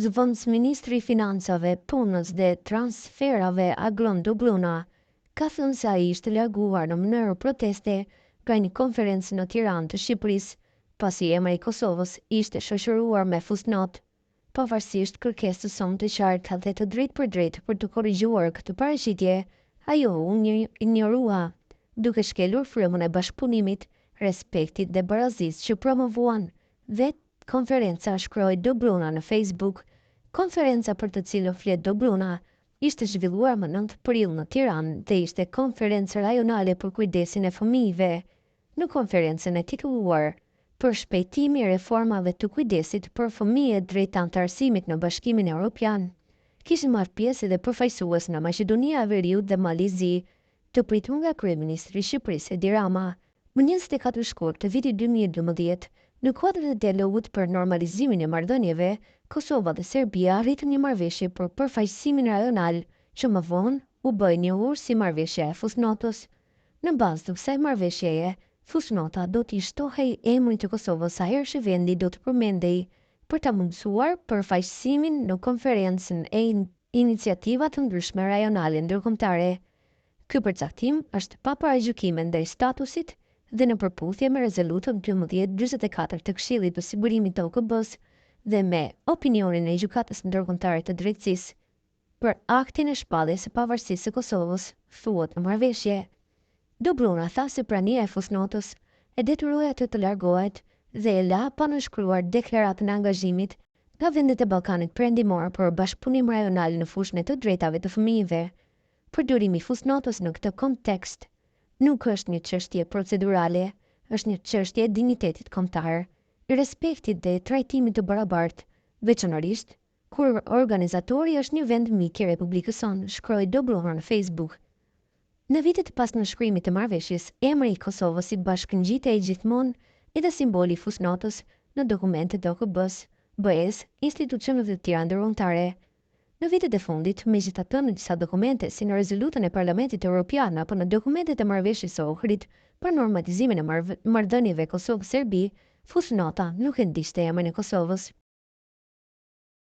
Zvonës Ministri i Financave, Punës dhe Transferave Aglon Dobluna ka thënë se ai ishte larguar në mënyrë proteste nga një konferencë në Tiranë të Shqipërisë, pasi emri i Kosovës ishte shoqëruar me fusnot. Pavarësisht kërkesës së të qartë dhe të drejtë për drejtë për të korrigjuar këtë paraqitje, ajo u injorua, duke shkelur frymën e bashkëpunimit, respektit dhe barazisë që promovuan vetë konferenca, shkroi Dobluna në Facebook. Konferenca për të cilën flet Dobluna ishte zhvilluar më 9 prill në Tiranë dhe ishte konferencë rajonale për kujdesin e fëmijëve. Në konferencën e titulluar për shpejtimi i reformave të kujdesit për fëmijët drejt anëtarësimit në Bashkimin Evropian, kishin marrë pjesë edhe përfaqësues nga Maqedonia e Veriut dhe Malizi, të pritur nga kryeministri i Shqipërisë Edi Rama. Më 24 shkurt të vitit 2012, në kuadër të dialogut për normalizimin e marrëdhënieve, Kosova dhe Serbia arritën një marrëveshje për përfaqësimin rajonal, që më vonë u bë e njohur si marrëveshja e fusnotës. Në bazë të kësaj marrëveshjeje, fusnota do t'i shtohej emrin të Kosovës sa herë që vendi do të përmendej për ta mundësuar përfaqësimin në konferencën e iniciativa të ndryshme rajonale ndërkombëtare. Ky përcaktim është pa paragjykime ndaj statusit dhe në përputhje me rezolutën 1244 të Këshillit të Sigurimit të OKB-s dhe me opinionin e Gjykatës Ndërkombëtare të Drejtësisë. Për aktin e shpalljes së pavarësisë së Kosovës, thuhet në marrëveshje. Dobluna tha se prania e fusnotës e detyroi atë të largohet dhe e la pa nënshkruar deklaratën e angazhimit nga vendet e Ballkanit Perëndimor për bashkëpunim rajonal në fushën e të drejtave të fëmijëve. Përdorimi i fusnotës në këtë kontekst nuk është një çështje procedurale, është një çështje e dinjitetit kombëtar, i respektit dhe trajtimit të barabartë, veçanërisht kur organizatori është një vend mik i Republikës sonë, shkroi Dobluna në Facebook. Në vitet pas nënshkrimit të marrëveshjes, emri i Kosovës i bashkëngjitej gjithmonë edhe simboli i fusnotës në dokumentet e OKB-s, BE-s, institucionet e tjera ndërkombëtare. Në vitet e fundit, megjithatë në disa dokumente, si në rezolutën e Parlamentit Evropian apo në dokumentet e marrëveshjes së Ohrid për normalizimin e marrëdhënieve Kosovë-Serbi, fusnota nuk e ndiqte emrin e Kosovës.